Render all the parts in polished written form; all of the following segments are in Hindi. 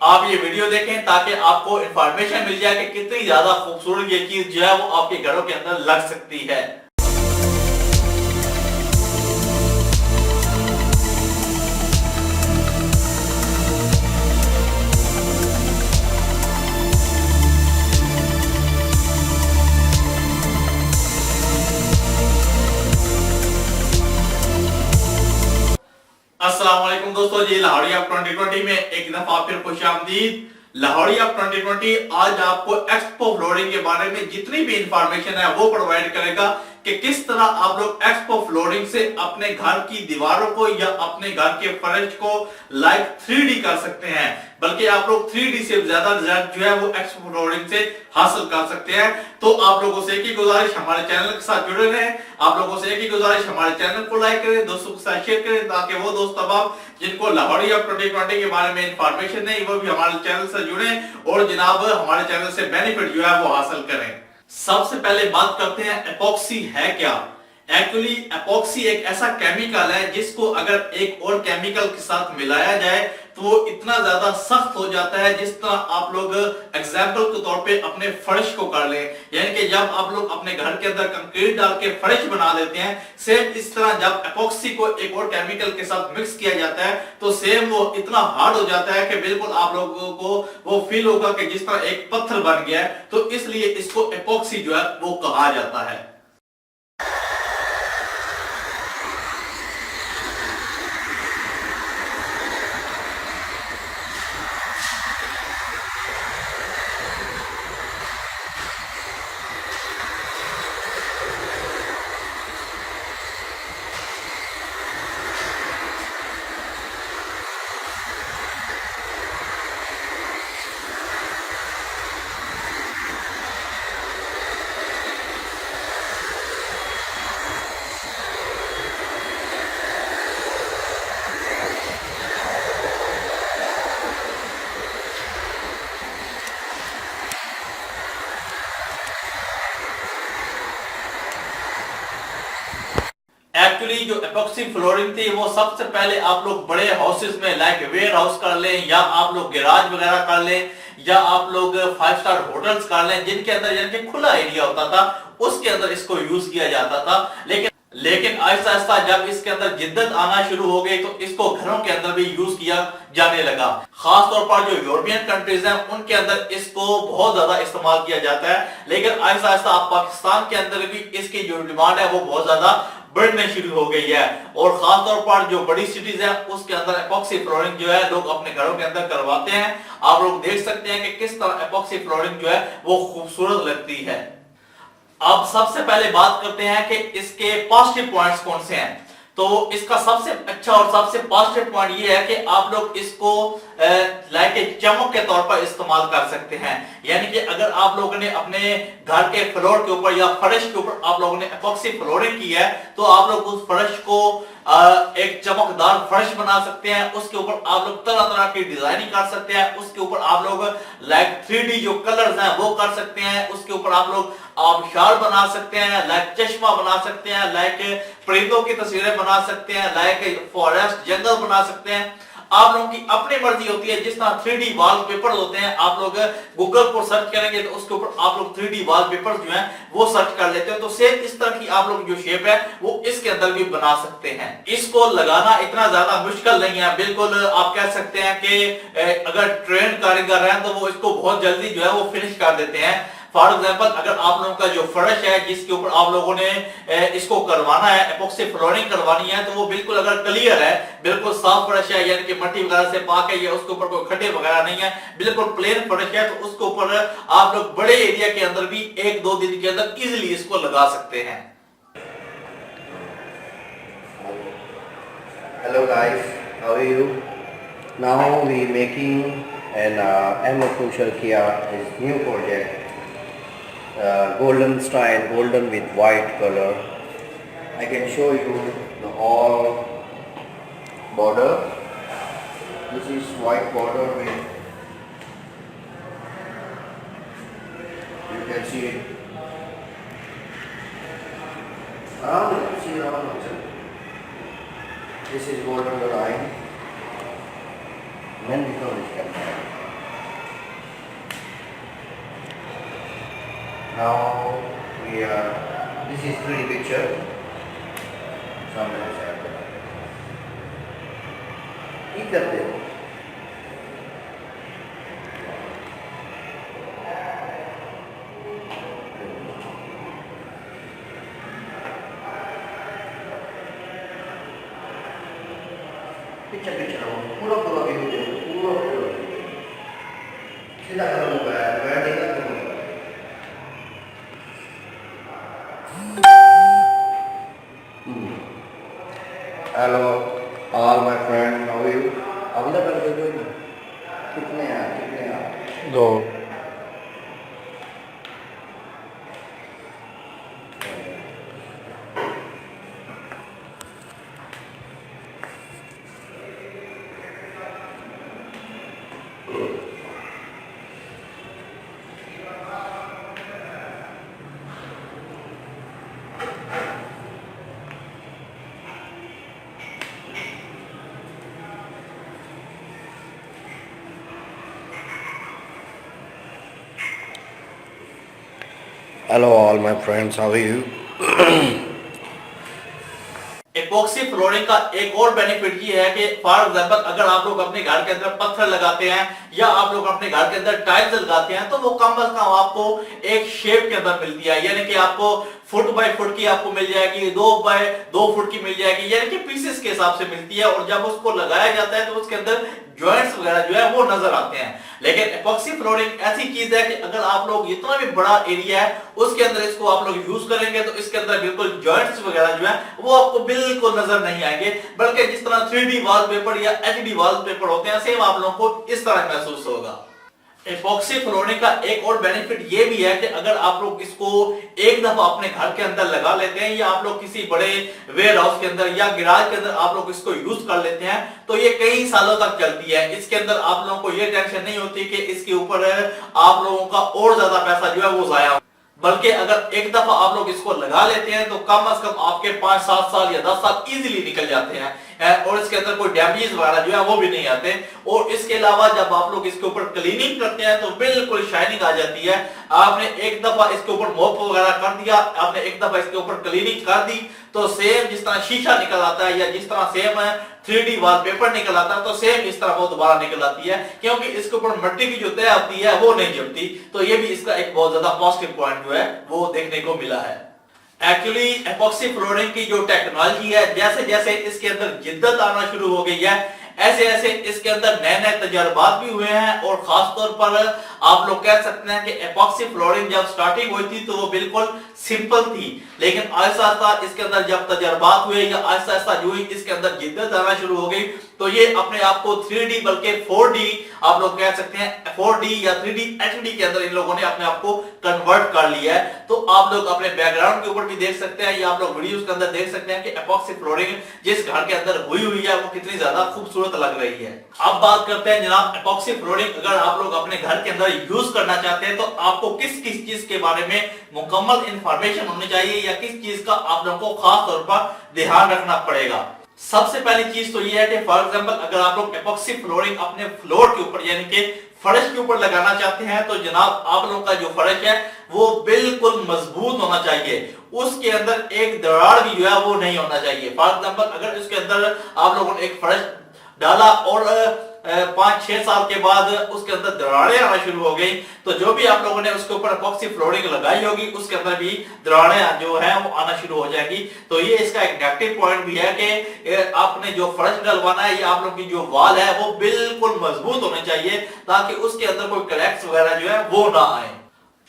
आप ये वीडियो देखें ताकि आपको इंफॉर्मेशन मिल जाए कि कितनी ज्यादा खूबसूरत ये चीज जो है वो आपके घरों के अंदर लग सकती है। अस्सलाम वालेकुम दोस्तों, जी लाहौरी ऑफ 2020 में एक दफा फिर खुशामदीद। लाहौरी ऑफ 2020 आज आपको एक्सपो फ्लोरिंग के बारे में जितनी भी इंफॉर्मेशन है वो प्रोवाइड करेगा कि किस तरह आप लोग एक्सपो फ्लोरिंग से अपने घर की दीवारों को या अपने घर के फर्श को लाइक 3D कर सकते हैं, बल्कि आप लोग 3D से ज्यादा रिजल्ट जो है वो एक्सपो फ्लोरिंग से हासिल कर सकते हैं। तो आप लोगों से एक ही गुजारिश, हमारे चैनल के साथ जुड़े रहें। आप लोगों से एक ही गुजारिश, हमारे चैनल को लाइक करें, दोस्तों के साथ शेयर करें, ताकि वो दोस्त अब जिनको लाहौरी ऑफ 2020 के बारे में इंफॉर्मेशन नहीं वो भी हमारे चैनल से जुड़े और जनाब हमारे चैनल से बेनिफिट जो है वो हासिल करें। सबसे पहले बात करते हैं एपॉक्सी है क्या। एक्चुअली एपॉक्सी एक ऐसा केमिकल है जिसको अगर एक और केमिकल के साथ मिलाया जाए तो वो इतना ज्यादा सख्त हो जाता है, जिस तरह आप लोग एग्जाम्पल के तौर पे अपने फर्श को कर लें, यानी कि जब आप लोग अपने घर के अंदर कंक्रीट डाल के फर्श बना देते हैं, सेम इस तरह जब एपॉक्सी को एक और केमिकल के साथ मिक्स किया जाता है तो सेम वो इतना हार्ड हो जाता है कि बिल्कुल आप लोगों को वो फील होगा कि जिस तरह एक पत्थर बन गया है। तो इसलिए इसको एपॉक्सी जो है वो कहा जाता है। एक्चुअली जो एपॉक्सी फ्लोरिंग थी वो सबसे पहले आप लोग बड़े हाउसेस में लाइक वेयर हाउस कर लें, या आप लोग गैराज वगैरह कर लें, या आप लोग 5 स्टार होटल्स कर लें, जिनके अंदर यानी कि खुला एरिया होता था उसके अंदर इसको यूज किया जाता था। लेकिन आहिस्ता आहिस्ता जब इसके अंदर जिद्दत आना शुरू हो गई तो इसको घरों के अंदर भी यूज किया जाने लगा। खास तौर पर जो यूरोपियन कंट्रीज हैं उनके अंदर इसको बहुत ज्यादा इस्तेमाल किया जाता है, लेकिन आहिस्ता आहिस्ता आप पाकिस्तान के अंदर भी इसकी जो डिमांड है वो बहुत ज्यादा बढ़ने शुरू हो गई है। और खास तौर पर जो बड़ी सिटीज है उसके अंदर एपॉक्सी फ्लोरिंग जो है लोग अपने घरों के अंदर करवाते हैं। आप लोग देख सकते हैं कि किस तरह एपॉक्सी फ्लोरिंग जो है वो खूबसूरत लगती है। अब सबसे पहले बात करते हैं कि इसके पॉजिटिव पॉइंट्स कौन से हैं। तो इसका सबसे अच्छा और सबसे पॉजिटिव पॉइंट ये है कि आप लोग इसको लाइक चमक के तौर पर इस्तेमाल कर सकते हैं, यानी कि अगर आप लोगों ने अपने घर के फ्लोर के ऊपर या फर्श के ऊपर आप लोगों ने एपॉक्सी फ्लोरिंग की है तो आप लोग उस फर्श को एक चमकदार फर्श बना सकते हैं। उसके ऊपर आप लोग तरह तरह की डिजाइनिंग कर सकते हैं, उसके ऊपर आप लोग लाइक 3D जो कलर्स हैं वो कर सकते हैं, उसके ऊपर आप लोग आबशार बना सकते हैं, लाइक चश्मा बना सकते हैं, लाइक परिंदों की तस्वीरें बना सकते हैं, लाइक फॉरेस्ट जंगल बना सकते हैं। आप लोगों की अपनी मर्जी होती है। जिस तरह 3D वॉलपेपर होते हैं, आप लोग गूगल पर सर्च करेंगे तो उसके ऊपर आप लोग 3D वॉलपेपर जो हैं वो सर्च कर लेते हैं, तो सेम इस तरह की आप लोग जो शेप है वो इसके अंदर भी बना सकते हैं। इसको लगाना इतना ज्यादा मुश्किल नहीं है, बिल्कुल आप कह सकते हैं कि अगर ट्रेंड कारीगर हैं तो वो इसको बहुत जल्दी जो है वो फिनिश कर देते हैं। फॉर एग्जाम्पल अगर आप लोगों का जो फर्श है जिसके ऊपर आप लोगों ने इसको करवाना है, एपॉक्सी फ्लोरिंग करवानी है, तो वो बिल्कुल अगर क्लियर है, बिल्कुल साफ फर्श है, यानी कि मट्टी वगैरह से पाक है, या उसके ऊपर कोई खड्डे वगैरह नहीं है, बिल्कुल प्लेन फर्श है, तो उसके ऊपर आप लोग बड़े एरिया के अंदर भी 1-2 दिन के अंदर इजिली इसको लगा सकते हैं। Hello guys, how are you? Now we making an Ahmed Kushal Kia his new project. Golden style, golden with white color. I can show you the all border. This is white border with, you can see it. This is golden line. Then because it can Now we are. This is 3D picture. सामने से ये करते हो पिक्चर पूरा पूरा व्यू दे पूरा पूरा सीधा करो मोबाइल बैठ देगा तो hello all my friend how are you available कर दो कितने हैं दो hello all my friends how are you epoxy flooring का एक और बेनिफिट ये है कि फॉर एग्जांपल अगर आप लोग अपने घर के अंदर पत्थर लगाते हैं या आप लोग अपने घर के अंदर टाइल्स लगाते हैं तो वो कम से कम आपको एक शेप के अंदर मिलती है, यानी कि आपको फुट बाय फुट की आपको मिल जाएगी, 2 बाय 2 फुट की मिल जाएगी, यानी कि पीसेस के हिसाब से मिलती है। और जब उसको लगाया जाता है तो उसके अंदर जॉइंट्स वगैरह जो है वो नजर आते हैं। लेकिन एपॉक्सी फ्लोरिंग ऐसी चीज है कि अगर आप लोग इतना भी बड़ा एरिया है उसके अंदर इसको आप लोग यूज करेंगे तो इसके अंदर बिल्कुल जॉइंट्स वगैरह जो है वो आपको बिल्कुल नजर नहीं आएंगे, बल्कि जिस तरह 3D वॉलपेपर या HD वॉलपेपर होते हैं सेम आप लोगों को इस तरह महसूस होगा। एपॉक्सी फ्लोरिंग का एक और बेनिफिट ये भी है कि अगर आप लोग इसको एक दफा अपने घर के अंदर लगा लेते हैं या आप लोग किसी बड़े वेयर हाउस के अंदर या गैराज के अंदर आप लोग इसको यूज कर लेते हैं तो ये कई सालों तक चलती है। इसके अंदर आप लोगों को ये टेंशन नहीं होती कि इसके ऊपर आप लोगों का और ज्यादा पैसा जो है वो जाया, बल्कि अगर एक दफा आप लोग इसको लगा लेते हैं तो कम से कम आपके 5-7 साल या 10 साल इजीली निकल जाते हैं और इसके अंदर कोई डैमेज वगैरह जो है वो भी नहीं आते। और इसके अलावा जब आप लोग इसके ऊपर क्लीनिंग करते हैं तो बिल्कुल शाइनिंग आ जाती है। आपने एक दफा इसके ऊपर मोप वगैरह कर दिया, आपने एक दफा इसके ऊपर क्लीनिंग कर दी तो सेम जिस तरह शीशा निकल आता है या जिस तरह सेम 3D वॉलपेपर निकल आता है तो सेम इस तरह वो दोबारा निकल आती है, क्योंकि इसके ऊपर मिट्टी की जो तय होती है वो नहीं जमती। तो ये भी इसका एक बहुत ज्यादा पॉजिटिव पॉइंट जो है वो देखने को मिला है। एक्चुअली एपॉक्सी फ्लोरिंग की जो टेक्नोलॉजी है जैसे जैसे इसके अंदर जिद्दत आना शुरू हो गई है ऐसे ऐसे इसके अंदर नए नए तजर्बात भी हुए हैं। और खास तौर पर आप लोग कह सकते हैं कि एपॉक्सी फ्लोरिंग जब स्टार्टिंग हुई थी तो वो बिल्कुल सिंपल थी, लेकिन आहिस्ता आहिस्ता इसके अंदर जब तजर्बात हुए या आहिस्ता आहिस्ता जो इसके अंदर जिद्दत आना शुरू हो गई तो ये अपने आप को 3D बल्कि 4D आप लोग कह सकते हैं 4D या 3D HD के अंदर इन लोगों ने अपने आप को कन्वर्ट कर लिया है। तो आप लोग अपने बैकग्राउंड के ऊपर भी देख सकते हैं या आप लोग वीडियोस के अंदर देख सकते हैं कि एपॉक्सी फ्लोरिंग जिस घर के अंदर हुई है वो कितनी ज्यादा खूबसूरत लग रही है। अब बात करते हैं जनाब एपॉक्सी फ्लोरिंग अगर आप लोग अपने घर के अंदर यूज करना चाहते हैं तो आपको किस किस चीज के बारे में मुकम्मल इंफॉर्मेशन होनी चाहिए या किस चीज का आप लोगों को खास तौर पर ध्यान रखना पड़ेगा। सबसे पहली चीज तो ये है कि फॉर एग्जांपल अगर आप लोग एपॉक्सी फ्लोरिंग अपने फ्लोर के ऊपर यानी कि फर्श के ऊपर लगाना चाहते हैं तो जनाब आप लोगों का जो फर्श है वो बिल्कुल मजबूत होना चाहिए, उसके अंदर एक दरार भी जो है वो नहीं होना चाहिए। फॉर एग्जांपल अगर इसके अंदर आप लोगों ने एक फर्श डाला और 5-6 साल के बाद उसके अंदर दरारें आना शुरू हो गई तो जो भी आप लोगों ने उसके ऊपर एपॉक्सी फ्लोरिंग लगाई होगी उसके अंदर भी दरारें जो है वो आना शुरू हो जाएगी। तो ये इसका एक नेगेटिव पॉइंट भी है कि आपने जो फर्श डलवाना है या आप लोग की जो वॉल है वो बिल्कुल मजबूत होनी चाहिए ताकि उसके अंदर कोई क्रैक्स वगैरह जो है वो ना आए।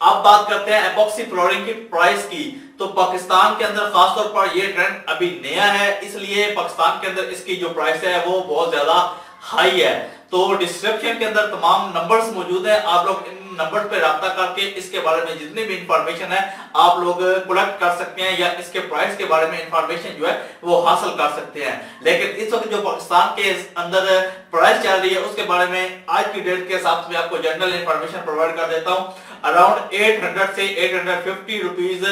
अब बात करते हैं एपॉक्सी फ्लोरिंग की प्राइस की। तो पाकिस्तान के अंदर खासतौर पर ये ट्रेंड अभी नया है, इसलिए पाकिस्तान के अंदर इसकी जो प्राइस है वो बहुत ज्यादा हाई है। तो डिस्क्रिप्शन के अंदर तमाम नंबर्स मौजूद हैं, आप लोग इन नंबर पे राब्ता करके इसके बारे में जितनी भी इंफॉर्मेशन है आप लोग कलेक्ट कर सकते हैं या इसके प्राइस के बारे में इंफॉर्मेशन जो है वो हासिल कर सकते हैं। लेकिन इस वक्त जो पाकिस्तान के अंदर प्राइस चल रही है उसके बारे में आज की डेट के हिसाब से आपको जनरल इंफॉर्मेशन प्रोवाइड कर देता हूं। अराउंड 800 से 850 रुपीज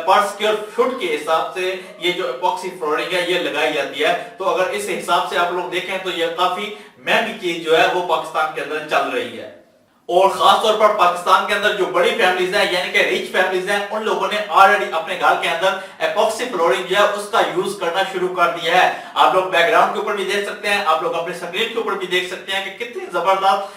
पर स्क्वायर फुट के हिसाब से ये जो एपॉक्सी फ्लोरिंग है ये लगाई जाती है। तो अगर इस हिसाब से आप लोग देखें तो ये काफी महंगी चीज जो है वो पाकिस्तान के अंदर चल रही है। और खास तौर पर पाकिस्तान के अंदर जो बड़ी फैमिलीज हैं यानी कि रिच फैमिलीज हैं, उन लोगों ने ऑलरेडी अपने घर के अंदर एपॉक्सी फ्लोरिंग जो है उसका यूज करना शुरू कर दिया है। आप लोग बैकग्राउंड के ऊपर भी देख सकते हैं, आप लोग अपने स्क्रीन के ऊपर भी देख सकते हैं कि कितनी जबरदस्त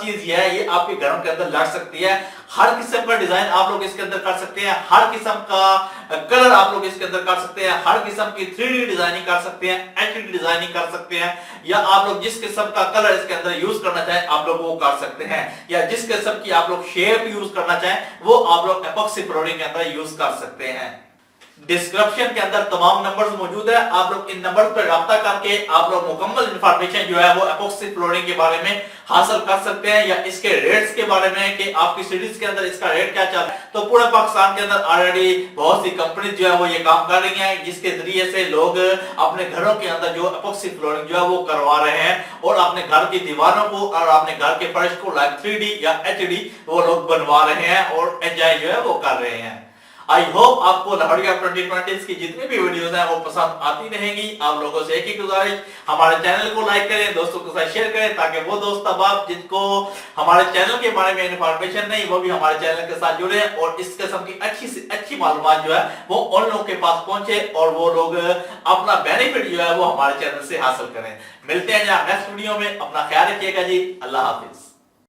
चीज ये है, ये आपके घरों के अंदर लग सकती है। हर किस्म का डिजाइन आप लोग इसके अंदर कर सकते हैं, हर किस्म का कलर आप लोग इसके अंदर कर सकते हैं, हर किस्म की 3D डिजाइनिंग कर सकते हैं, एचडी डिजाइनिंग कर सकते हैं, या आप लोग जिस किस्म का कलर इसके अंदर यूज करना चाहें आप लोग वो कर सकते हैं, या जिस किस्म की आप लोग शेप यूज करना चाहें वो आप लोग एपॉक्सी फ्लोरिंग के अंदर यूज कर सकते हैं। डिस्क्रिप्शन के अंदर तमाम नंबर्स मौजूद है, आप लोग इन नंबर्स पर राब्ता करके आप लोग मुकम्मल इंफॉर्मेशन जो है वो एपॉक्सी फ्लोरिंग के बारे में हासिल कर सकते हैं, या इसके रेट्स के बारे में कि आपकी सिटीज के अंदर इसका रेट क्या चल रहा है। तो पूरे पाकिस्तान के अंदर ऑलरेडी बहुत सी कंपनी जो है वो ये काम कर रही हैं, जिसके जरिए से लोग अपने घरों के अंदर जो एपॉक्सी फ्लोरिंग जो है वो करवा रहे हैं और अपने घर की दीवारों को और अपने घर के फर्श को लाइक 3D या HD वो लोग बनवा रहे हैं और एंजॉय जो है वो कर रहे हैं। आई होप आपको लहरिया 2020 की जितनी भी वीडियोस हैं वो पसंद आती रहेंगी। आप लोगों से एक ही गुजारिश, हमारे चैनल को लाइक करें, दोस्तों के साथ शेयर करें, ताकि वो दोस्त अहबाब जिनको हमारे चैनल के बारे में इंफॉर्मेशन नहीं वो भी हमारे चैनल के साथ जुड़े और इस किस्म की अच्छी से अच्छी मालूमात जो है वो उन लोगों के पास पहुंचे और वो लोग अपना बेनिफिट जो है वो हमारे चैनल से हासिल करें। मिलते हैं नेक्स्ट वीडियो में, अपना ख्याल रखिएगा जी, अल्लाह हाफिज।